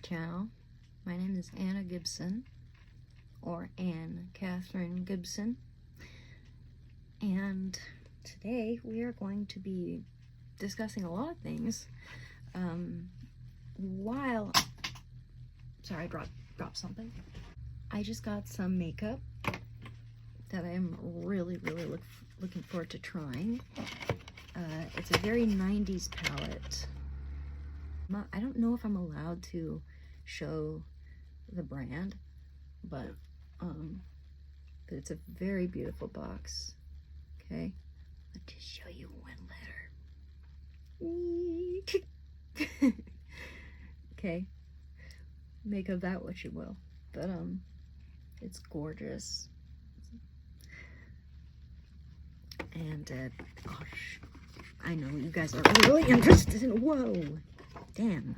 channel. My name is Anna Gibson, or Anne Catherine Gibson, and today we are going to be discussing a lot of things. Sorry, I dropped something. I just got some makeup that I'm really looking forward to trying. It's a very 90s palette. I don't know if I'm allowed to show the brand, but it's a very beautiful box. Okay, I'll just show you one letter. Okay, make of that what you will, but it's gorgeous. And gosh, I know you guys are really interested in, whoa, damn,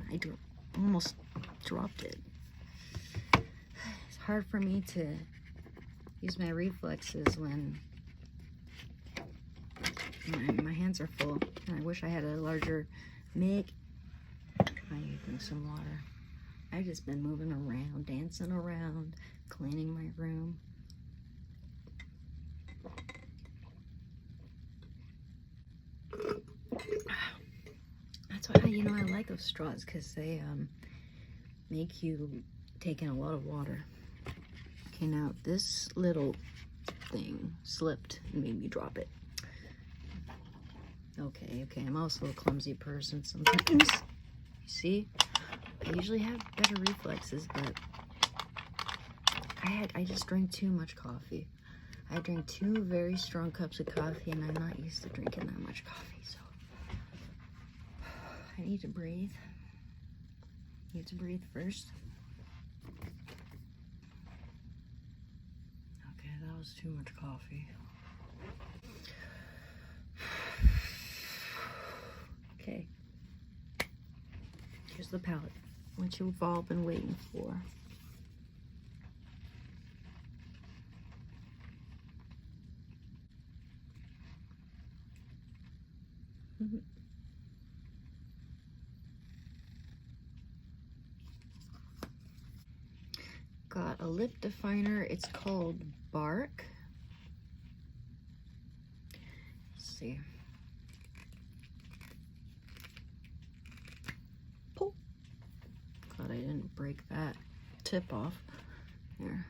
almost dropped it. It's hard for me to use my reflexes when my hands are full. And I wish I had a larger I need to drink some water. I've just been moving around, dancing around, cleaning my room. That's why, I like those straws, because they make you take in a lot of water. Okay, now this little thing slipped and made me drop it. Okay, I'm also a clumsy person sometimes. You see, I usually have better reflexes, but I just drank too much coffee. I drank 2 very strong cups of coffee, and I'm not used to drinking that much coffee, so I need to breathe. Need to breathe first. Okay, that was too much coffee. Okay. Here's the palette, what you've all been waiting for. Got a lip definer. It's called Bark. Let's see. Pull. Glad I didn't break that tip off. There.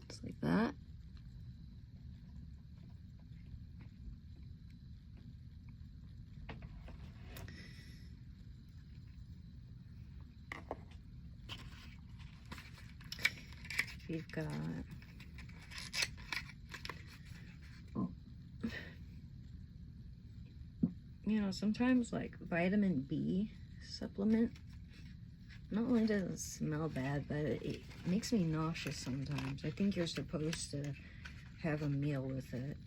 Just like that. We've got sometimes like vitamin B supplement, not only does it smell bad, but it makes me nauseous sometimes. I think you're supposed to have a meal with it.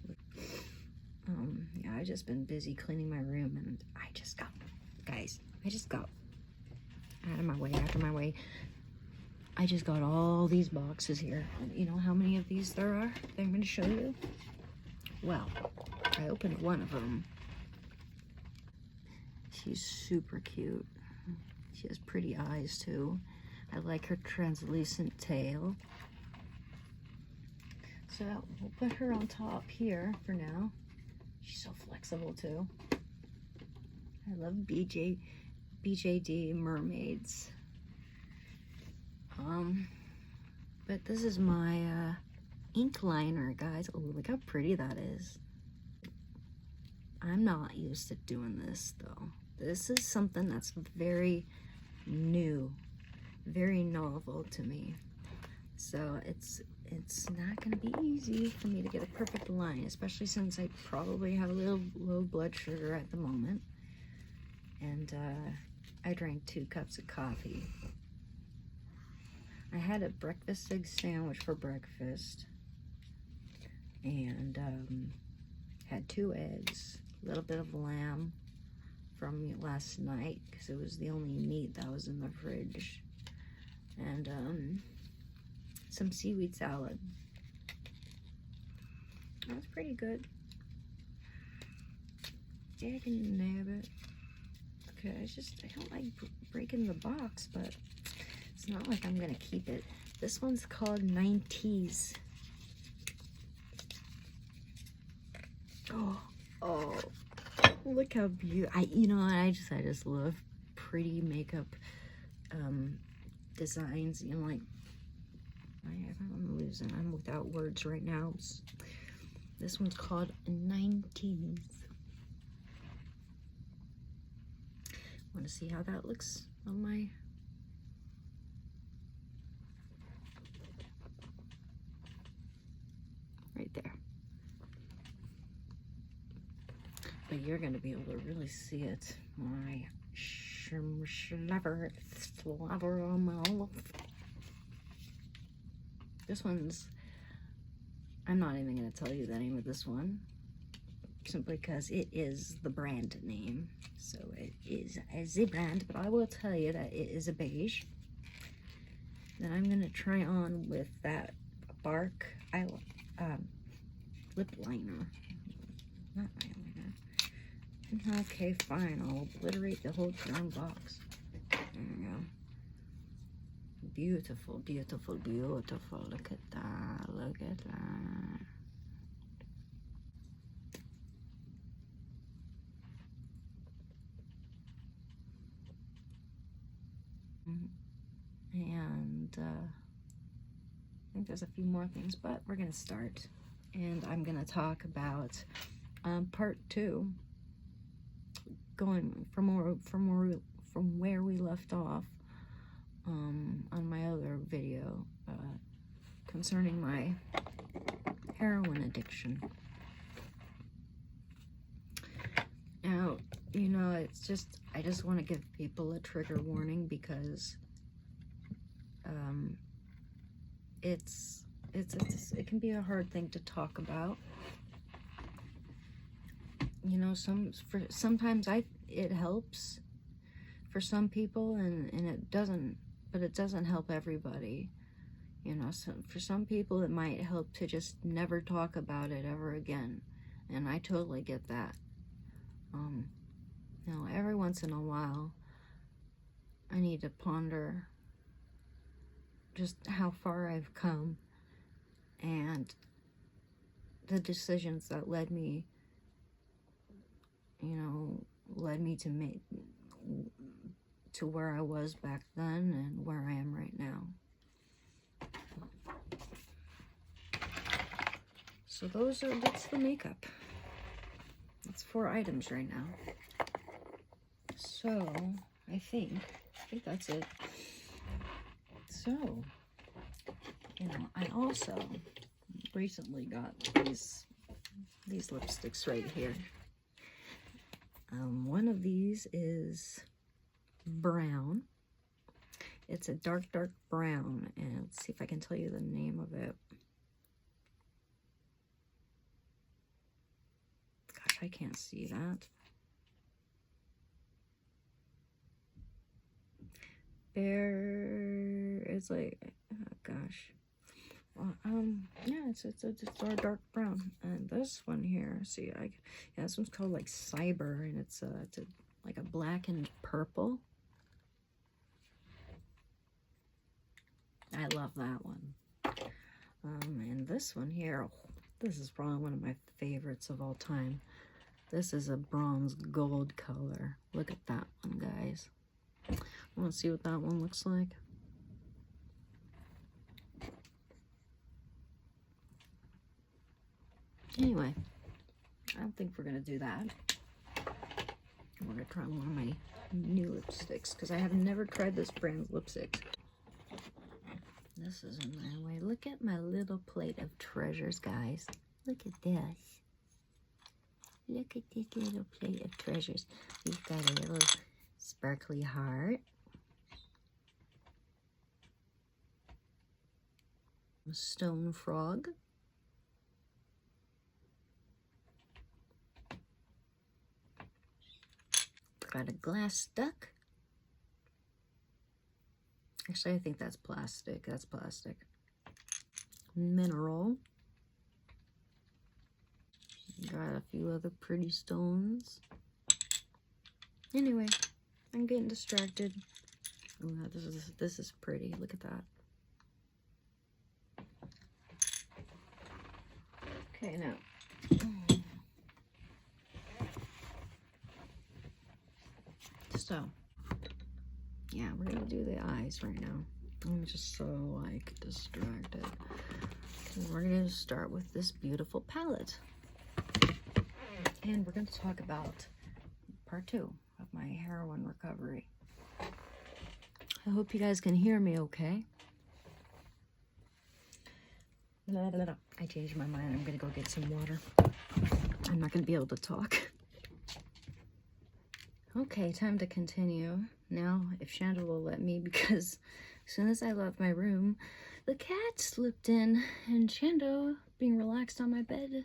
Yeah, I've just been busy cleaning my room, and I just got out of my way. I just got all these boxes here. You know how many of these there are that I'm going to show you? Well, I opened one of them. She's super cute. She has pretty eyes too. I like her translucent tail. So we'll put her on top here for now. She's so flexible too. I love BJD Mermaids. But this is my ink liner, guys. Oh, look how pretty that is. I'm not used to doing this though. This is something that's very new, very novel to me. So it's not gonna be easy for me to get a perfect line, especially since I probably have a little low blood sugar at the moment. And I drank 2 cups of coffee. I had a breakfast egg sandwich for breakfast, and had 2 eggs, a little bit of lamb from last night, because it was the only meat that was in the fridge, and some seaweed salad. That's pretty good. Yeah, I can nab it. Okay, I don't like breaking the box, but it's not like I'm gonna keep it. This one's called 90s. Oh, look how beautiful. You know, I just love pretty makeup designs. You know, like, I'm without words right now. This one's called 90s. Want to see how that looks on my... Right there. But you're going to be able to really see it. My slobber on my olive. This one's... I'm not even going to tell you the name of this one. Simply because it is the brand name. So it is a brand, but I will tell you that it is a beige. Then I'm going to try on with that Bark lip liner. Not eyeliner. Okay, fine. I'll obliterate the whole darn box. There we go. Beautiful, beautiful, beautiful. Look at that. Look at that. And I think there's a few more things, but we're gonna start, and I'm gonna talk about part 2, going from where we left off on my other video concerning my heroin addiction. Now, you know, I just want to give people a trigger warning because it can be a hard thing to talk about. You know, sometimes it helps for some people, and it doesn't, but it doesn't help everybody. You know, so for some people it might help to just never talk about it ever again, and I totally get that. You know, every once in a while I need to ponder just how far I've come and the decisions that led me to where I was back then and where I am right now. So that's the makeup. That's 4 items right now. So I think that's it. So, you know, I also recently got these lipsticks right here. One of these is brown. It's a dark brown, and let's see if I can tell you the name of it. Gosh, I can't see that. It's like, oh gosh. Well, yeah, it's a dark brown. And this one here, see, yeah, this one's called like Cyber, and it's like a black and purple. I love that one. And this one here, this is probably one of my favorites of all time. This is a bronze gold color. Look at that one, guys. I want to see what that one looks like. Anyway, I don't think we're going to do that. We're going to try one of my new lipsticks, because I have never tried this brand's lipstick. This is in my way. Look at my little plate of treasures, guys. Look at this. Look at this little plate of treasures. We've got a little sparkly heart. A stone frog. Got a glass duck. Actually, I think that's plastic. That's plastic. Mineral. Got a few other pretty stones. Anyway, I'm getting distracted. Oh, this is pretty. Look at that. Okay, now. So, yeah, we're gonna do the eyes right now. I'm just so like distracted. And we're gonna start with this beautiful palette. And we're gonna talk about part 2 of my heroin recovery. I hope you guys can hear me okay. I changed my mind. I'm gonna go get some water. I'm not gonna be able to talk. Okay, time to continue. Now, if Shanda will let me, because as soon as I left my room, the cat slipped in, and Shanda, being relaxed on my bed,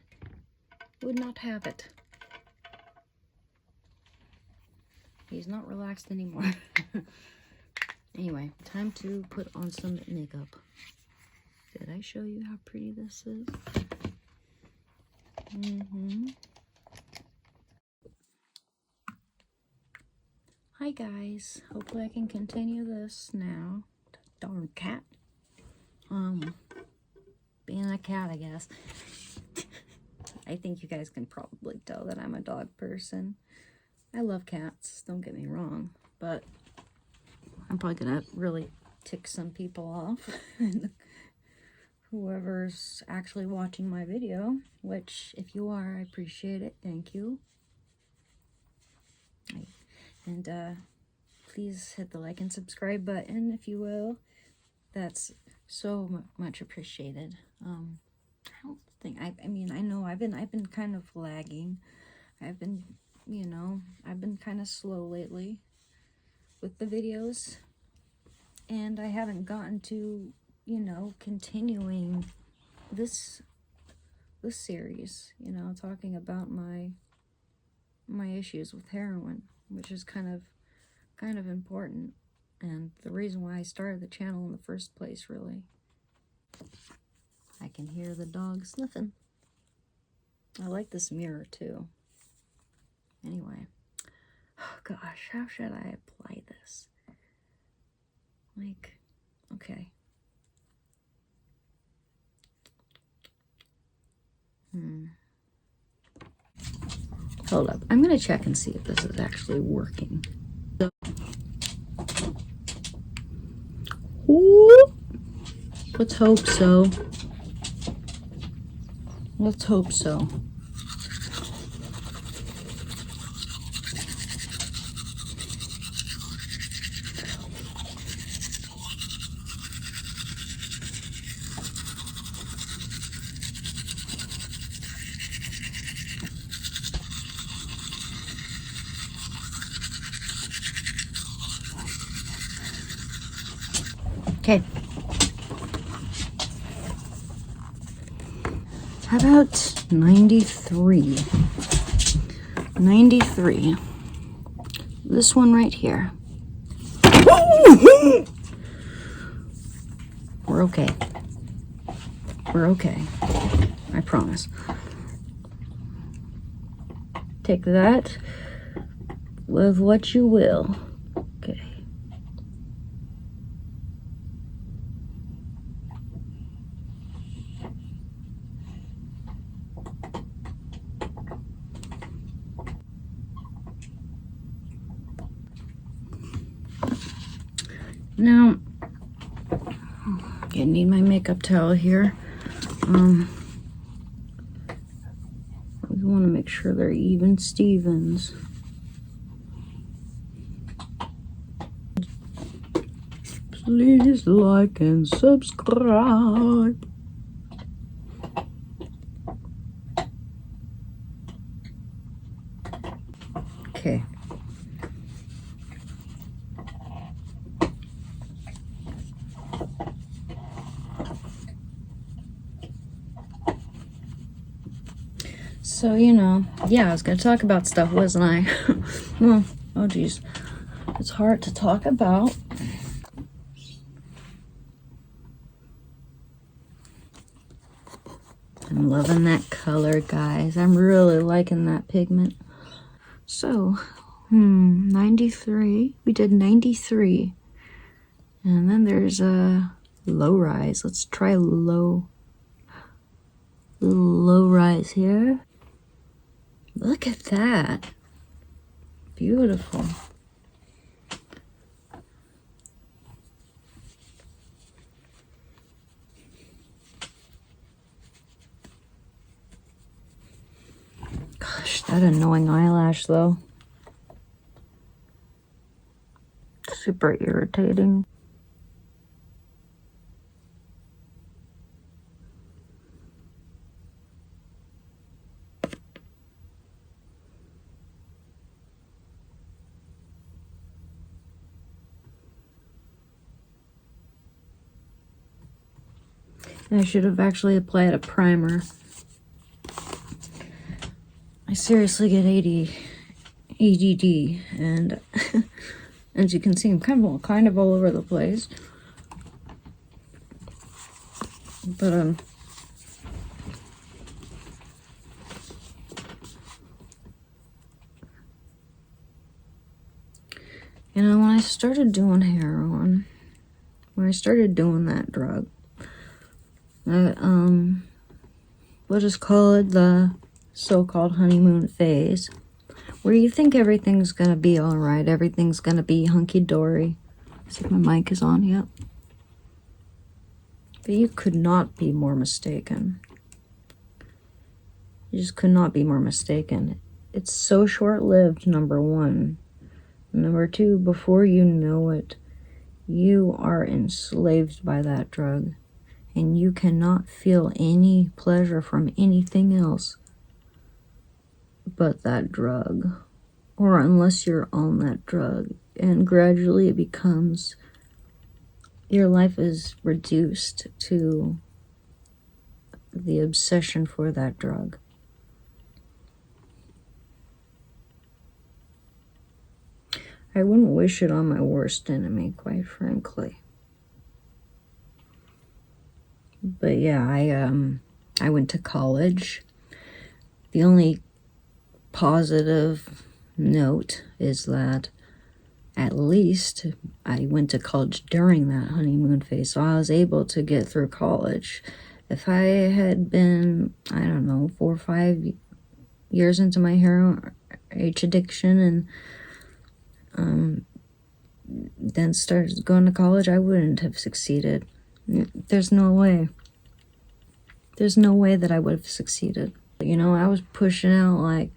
would not have it. He's not relaxed anymore. Anyway, time to put on some makeup. Did I show you how pretty this is? Hi guys, hopefully I can continue this now. Darn cat. Being a cat, I guess. I think you guys can probably tell that I'm a dog person. I love cats, don't get me wrong, but I'm probably gonna really tick some people off. Whoever's actually watching my video, which if you are, I appreciate it. Thank you. And please hit the like and subscribe button if you will. That's so much appreciated. I don't think I mean I know I've been kind of lagging. I've been, you know, I've been kind of slow lately with the videos, and I haven't gotten to, you know, continuing this series, you know, talking about my issues with heroin, which is kind of important, and the reason why I started the channel in the first place, really. I can hear the dog sniffing. I like this mirror too. Anyway, oh gosh, how should I apply this? Like, okay. Hold up, I'm gonna check and see if this is actually working. So, ooh, let's hope so. Let's hope so. Okay. How about 93? 93. This one right here. We're okay. We're okay. I promise. Take that with what you will. Okay. Now, I need my makeup towel here. We want to make sure they're even Stevens. Please like and subscribe. Okay. So, you know, yeah, I was going to talk about stuff, wasn't I? Well, oh geez. It's hard to talk about. I'm loving that color, guys. I'm really liking that pigment. So, 93. We did 93. And then there's a low rise. Let's try low rise here. Look at that. Beautiful. Gosh, that annoying eyelash though. Super irritating. I should have actually applied a primer. I seriously get ADD, and as you can see, I'm kind of all over the place. But you know, when I started doing heroin, when I started doing that drug, we'll just call it the so-called honeymoon phase, where you think everything's gonna be all right, everything's gonna be hunky-dory. See if my mic is on yet. But you could not be more mistaken. You just could not be more mistaken. It's so short-lived, number one. Number two, before you know it, you are enslaved by that drug. And you cannot feel any pleasure from anything else but that drug. Or unless you're on that drug. And gradually it becomes, your life is reduced to the obsession for that drug. I wouldn't wish it on my worst enemy, quite frankly. But yeah, I went to college. The only positive note is that at least I went to college during that honeymoon phase, so I was able to get through college. If I had been, I don't know, 4 or 5 years into my heroin addiction and then started going to college, I wouldn't have succeeded. There's no way. There's no way that I would have succeeded. You know, I was pushing out like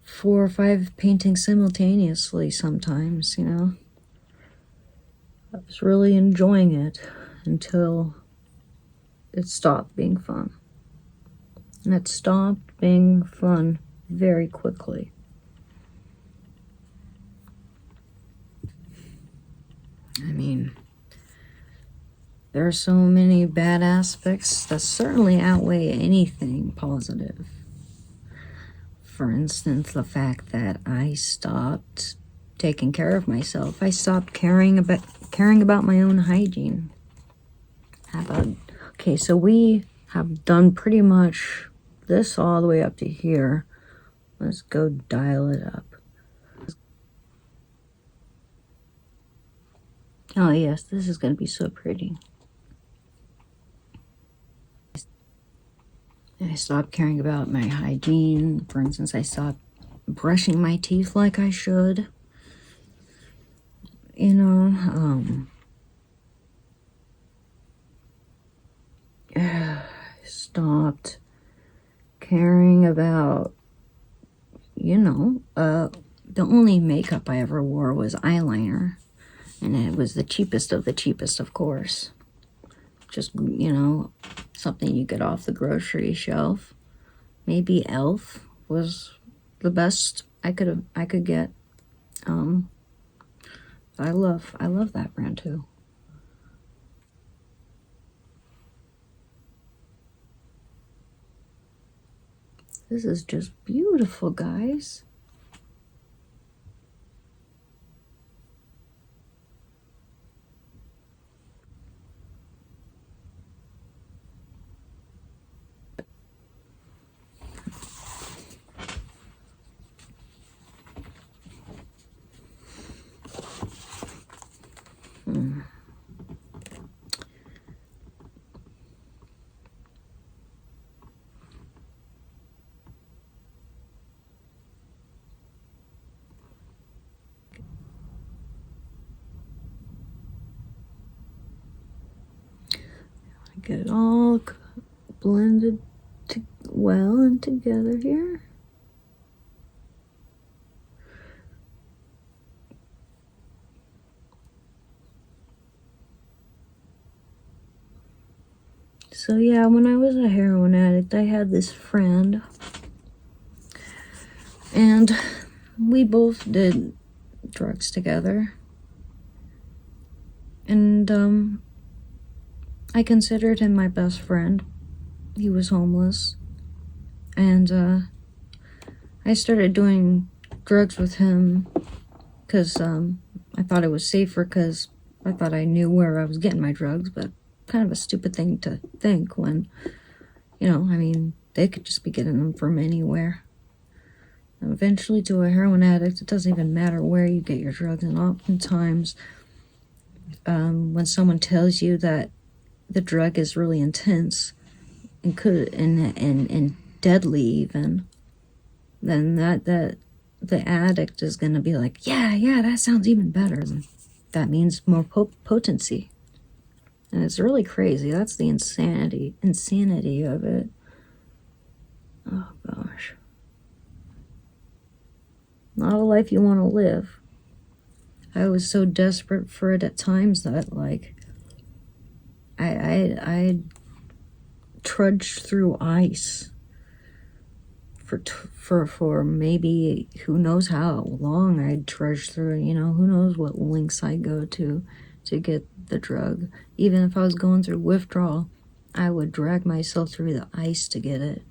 4 or 5 paintings simultaneously sometimes, you know. I was really enjoying it until it stopped being fun. And it stopped being fun very quickly. I mean, there are so many bad aspects that certainly outweigh anything positive. For instance, the fact that I stopped taking care of myself. I stopped caring about my own hygiene. Okay, so we have done pretty much this all the way up to here. Let's go dial it up. Oh yes, this is going to be so pretty. I stopped caring about my hygiene. For instance, I stopped brushing my teeth like I should. You know, I stopped caring about, you know, the only makeup I ever wore was eyeliner. And it was the cheapest of the cheapest, of course. Just, you know, something you get off the grocery shelf. Maybe e.l.f. was the best I could get. I love that brand too. This is just beautiful, guys. Get it all blended well and together here. So yeah, when I was a heroin addict, I had this friend, and we both did drugs together. And I considered him my best friend. He was homeless, and I started doing drugs with him because I thought it was safer, because I thought I knew where I was getting my drugs, but kind of a stupid thing to think when, you know, I mean, they could just be getting them from anywhere. And eventually, to a heroin addict, it doesn't even matter where you get your drugs, and oftentimes when someone tells you that the drug is really intense and and deadly even, then that the addict is going to be like, yeah, that sounds even better. That means more potency. And it's really crazy. That's the insanity of it. Oh gosh. Not a life you want to live. I was so desperate for it at times that, like, I trudged through ice for maybe who knows how long I'd trudge through. You know, who knows what lengths I'd go to get the drug. Even if I was going through withdrawal, I would drag myself through the ice to get it.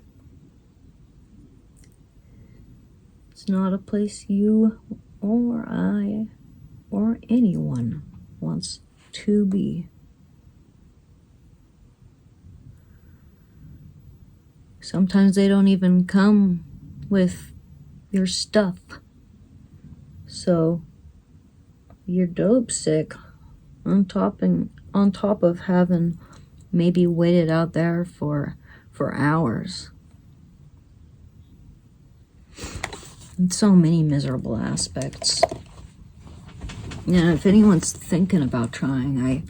It's not a place you or I or anyone wants to be. Sometimes they don't even come with your stuff. So you're dope sick on top of having maybe waited out there for hours. And so many miserable aspects. Yeah, if anyone's thinking about trying,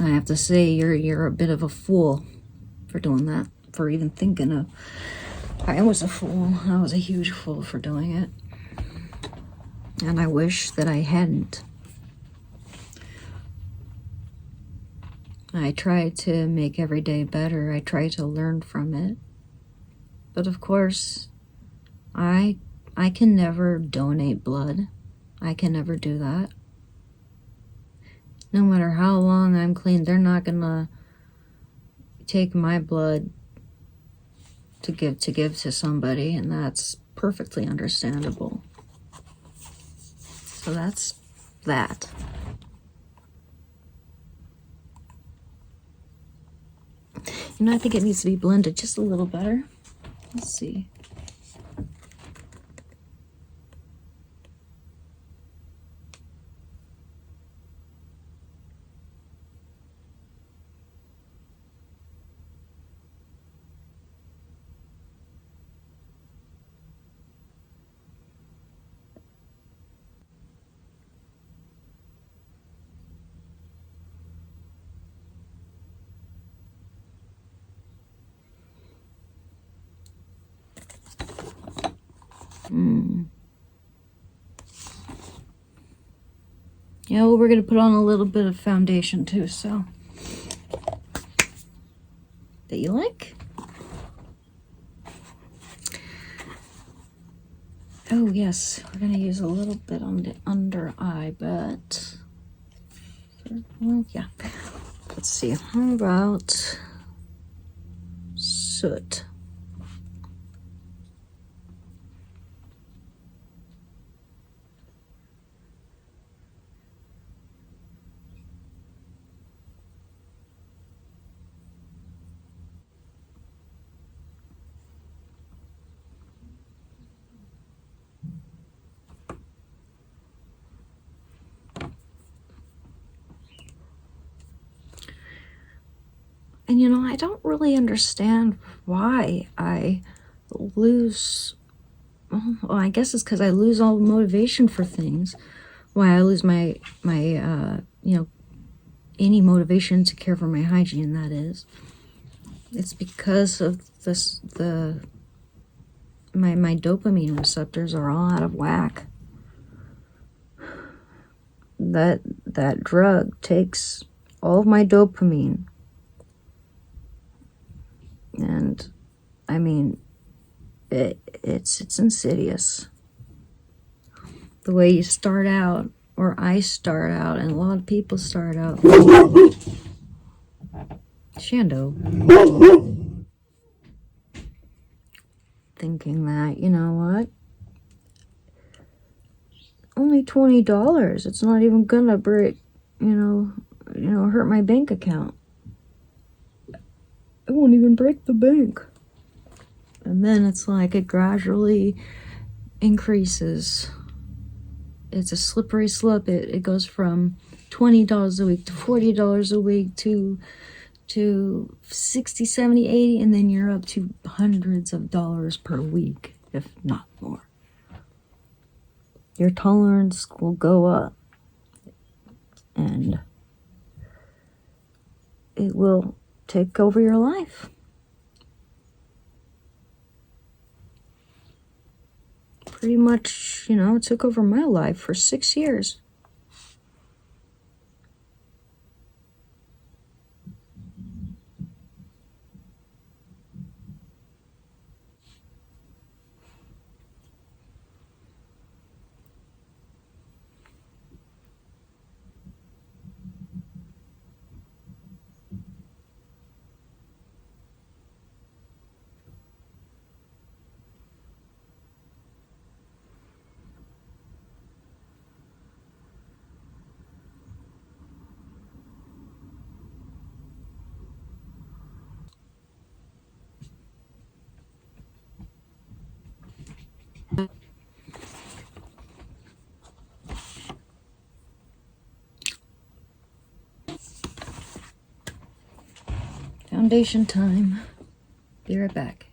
I have to say you're a bit of a fool for doing that, for even thinking of. I was a fool. I was a huge fool for doing it. And I wish that I hadn't. I try to make every day better. I try to learn from it. But of course, I can never donate blood. I can never do that. No matter how long I'm clean, they're not gonna take my blood to give to somebody, and that's perfectly understandable. So that's that. And I think it needs to be blended just a little better. Let's see. Yeah, well, we're going to put on a little bit of foundation too, so. That you like? Oh, yes, we're going to use a little bit on the under eye, but. Well, yeah. Let's see. How about soot? And you know, I don't really understand why I lose. Well, I guess it's because I lose all motivation for things. Why I lose my any motivation to care for my hygiene, that is. It's because of this, my dopamine receptors are all out of whack. That drug takes all of my dopamine. And I mean, it's insidious. The way you start out, or I start out, and a lot of people start out. Shando. Thinking that, you know what? Only $20. It's not even gonna break, hurt my bank account. It won't even break the bank. And then it's like it gradually increases. It's a slippery slope. It goes from $20 a week to $40 a week to 60, 70, 80, and then you're up to hundreds of dollars per week, if not more. Your tolerance will go up, and it will take over your life. Pretty much, it took over my life for 6 years. Foundation time. Be right back.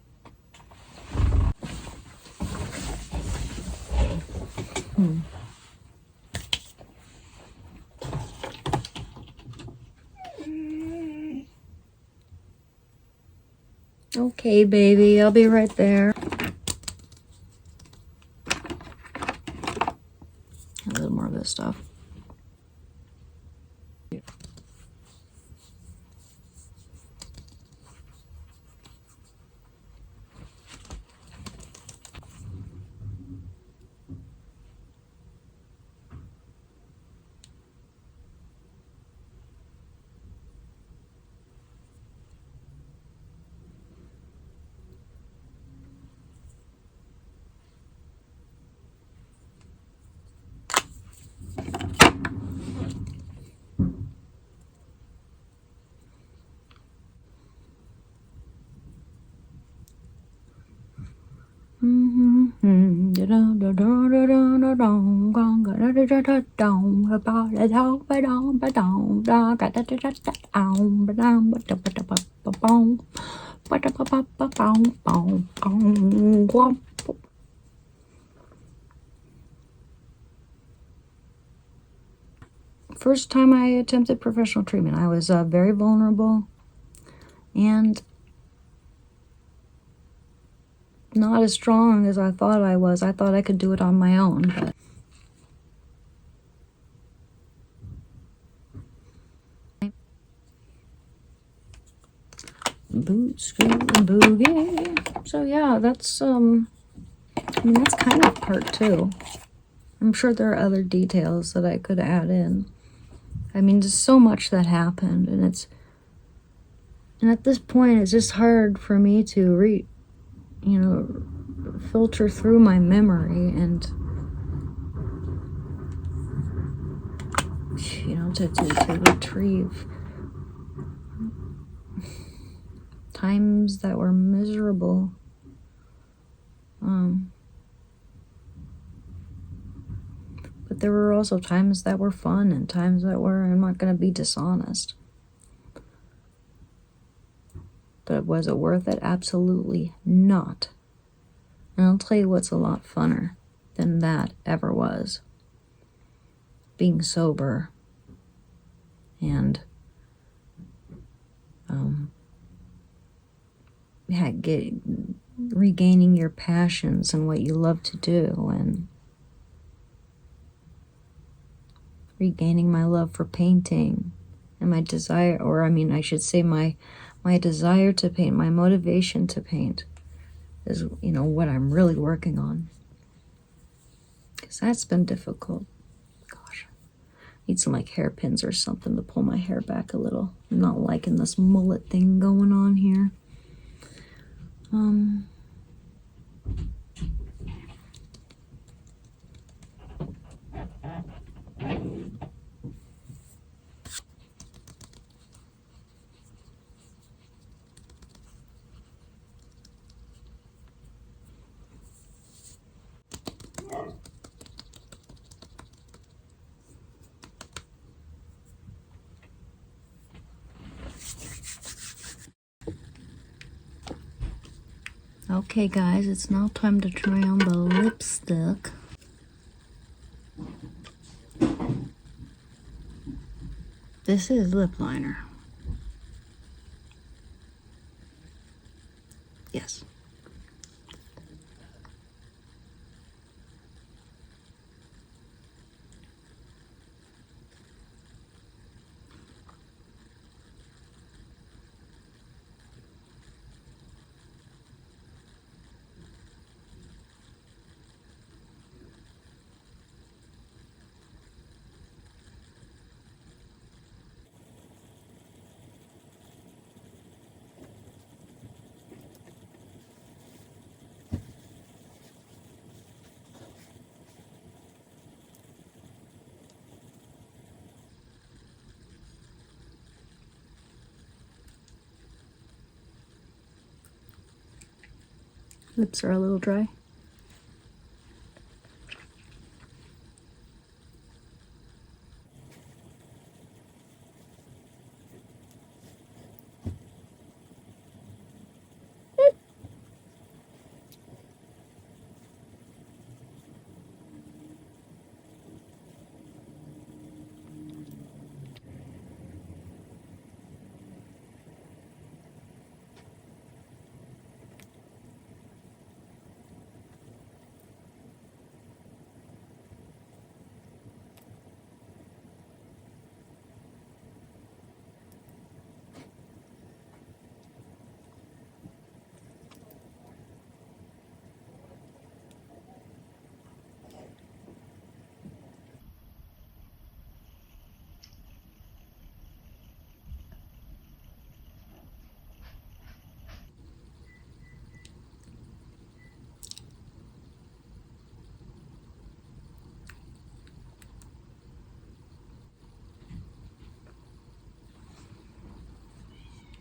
Okay, baby, I'll be right there. A little more of this stuff. First time I attempted professional treatment, I was very vulnerable and not as strong as I thought I was. I thought I could do it on my own, but boot, scoot, and boogie. So yeah, that's that's kind of part 2. I'm sure there are other details that I could add in. I mean, there's so much that happened, and at this point, it's just hard for me to filter through my memory and, to retrieve times that were miserable. But there were also times that were fun and times that were, I'm not going to be dishonest. But was it worth it? Absolutely not. And I'll tell you what's a lot funner than that ever was. Being sober and regaining your passions and what you love to do, and regaining my love for painting and my desire, or I mean, I should say my desire to paint, my motivation to paint is, you know, what I'm really working on. Because that's been difficult. Gosh, need some like hairpins or something to pull my hair back a little. I'm not liking this mullet thing going on here. Okay guys, it's now time to try on the lipstick. This is lip liner. Yes. Lips are a little dry.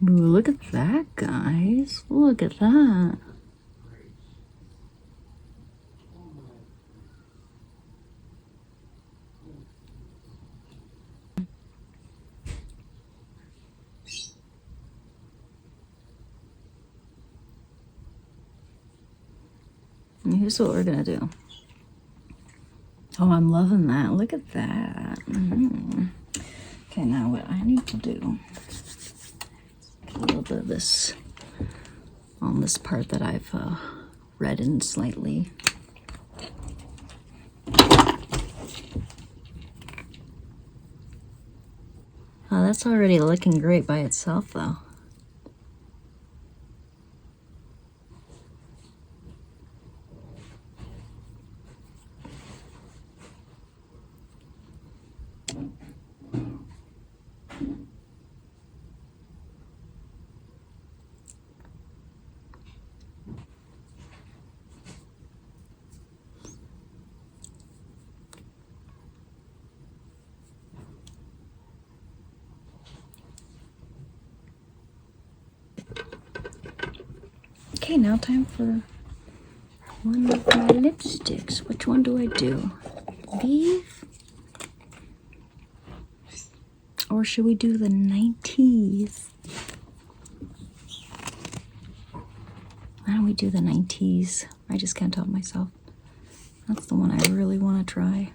Ooh, look at that, guys. Look at that. And here's what we're gonna do. Oh, I'm loving that. Look at that. Okay, now what I need to do, a little bit of this on this part that I've reddened slightly. Oh, that's already looking great by itself, though. Okay, now time for one of my lipsticks. Which one do I do? These? Or should we do the 90s? Why don't we do the 90s? I just can't help myself. That's the one I really want to try.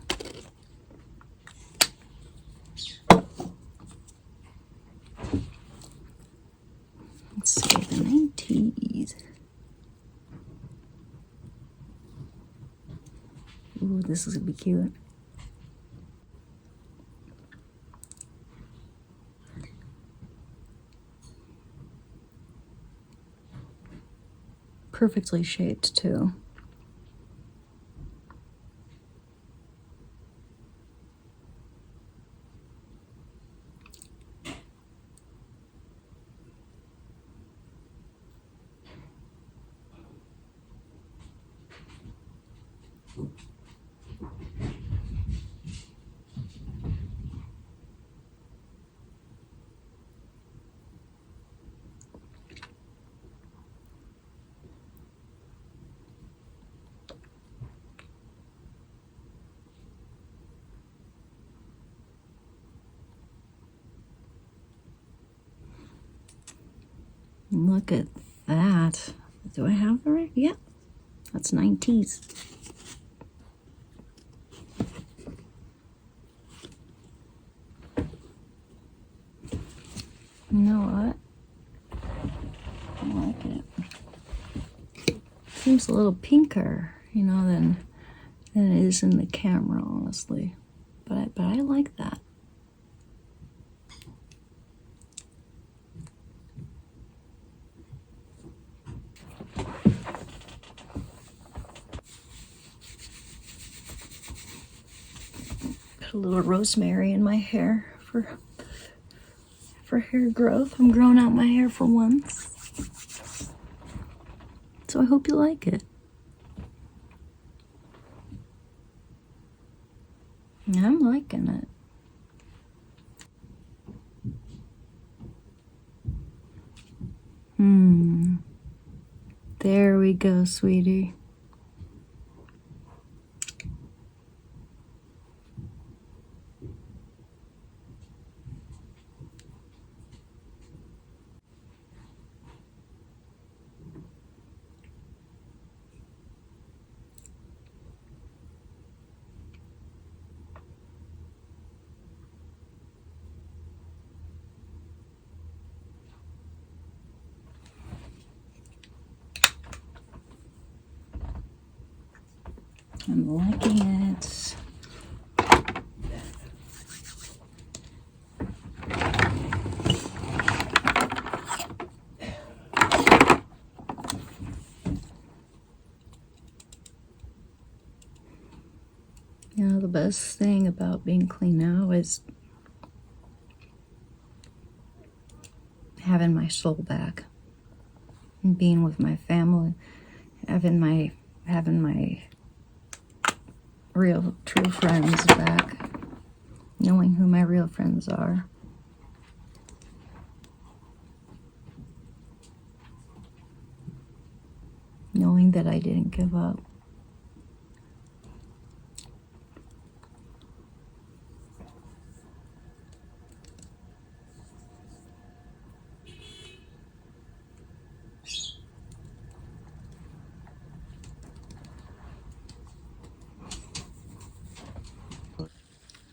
Ooh, this is gonna be cute. Perfectly shaped too. Look at that. Do I have the right? Yeah, that's 90s. You know what? I like it. Seems a little pinker, you know, than it is in the camera, honestly. But I like that. Put a little rosemary in my hair for hair growth. I'm growing out my hair for once. So I hope you like it. I'm liking it. There we go, sweetie. I'm liking it. You know, the best thing about being clean now is having my soul back and being with my family, having my real true friends back, knowing who my real friends are. Knowing that I didn't give up.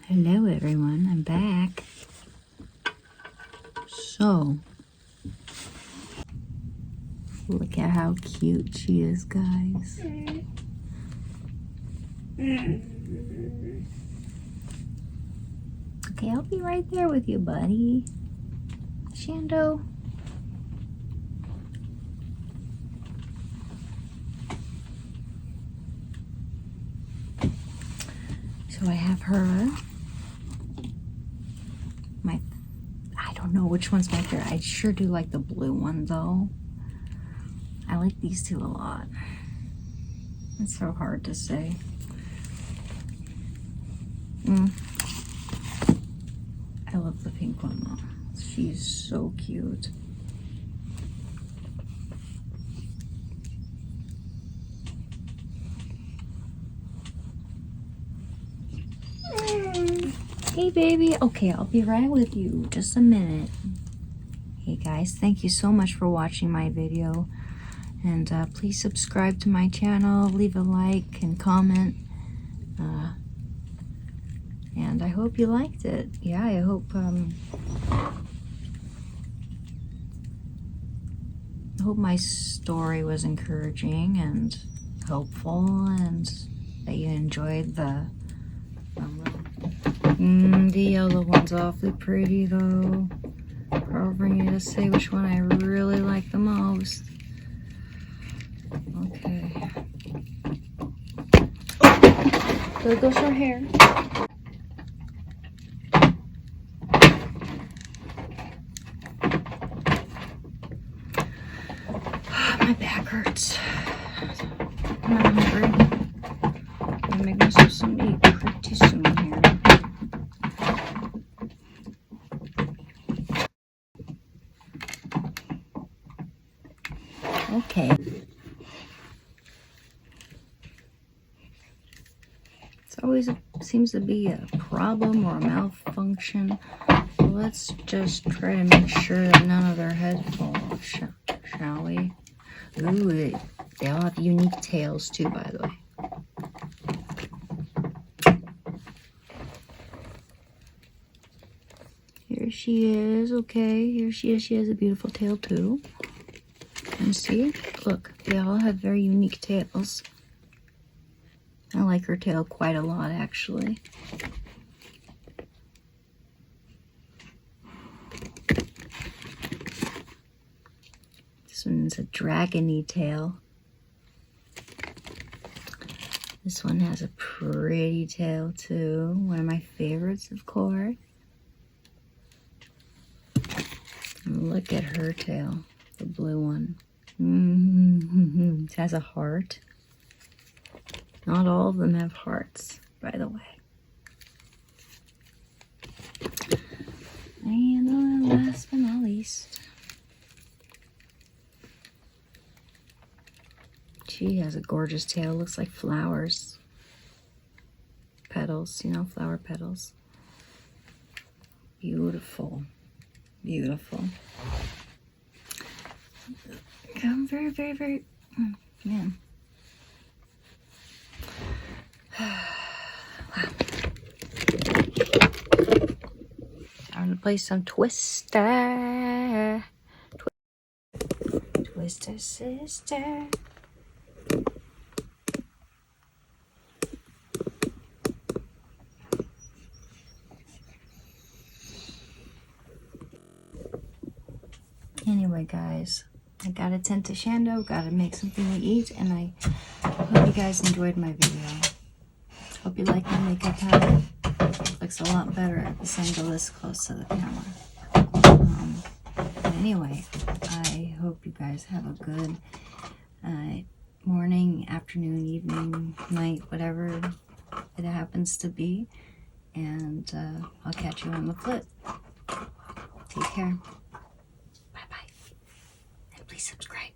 Hello everyone, I'm back. So, look at how cute she is, guys. Okay, I'll be right there with you, buddy. Shando. So I have her. I don't know which one's my favorite. I sure do like the blue one though. I like these two a lot. It's so hard to say. I love the pink one though. She's so cute. Hey baby, okay, I'll be right with you, just a minute. Hey guys, thank you so much for watching my video, and please subscribe to my channel, leave a like and comment, and I hope you liked it. Yeah, I hope my story was encouraging and hopeful, and that you enjoyed the yellow one's awfully pretty though. Hard for me to say which one I really like the most. Okay. Oh, there goes her hair. My back hurts. I'm hungry. I'm making myself some to eat pretty soon here. Okay. It's always seems to be a problem or a malfunction. So let's just try to make sure that none of their heads fall off, shall we? Ooh, they all have unique tails too, by the way. Here she is, okay. Here she is. She has a beautiful tail too. And see, look, they all have very unique tails. I like her tail quite a lot, actually. This one's a dragony tail. This one has a pretty tail too. One of my favorites, of course. And look at her tail, the blue one. It has a heart. Not all of them have hearts, by the way. And last but not least, she has a gorgeous tail. Looks like flowers. Petals, you know, flower petals. Beautiful. Beautiful. I'm very, very, very, man. Wow. Time to play some Twister. Twister sister. Anyway, guys, I gotta tend to Shando, gotta make something to eat, and I hope you guys enjoyed my video. Hope you like my makeup palette. Looks a lot better at this angle this close to the camera. But anyway, I hope you guys have a good morning, afternoon, evening, night, whatever it happens to be. And I'll catch you on the flip. Take care. Bye-bye. And please subscribe.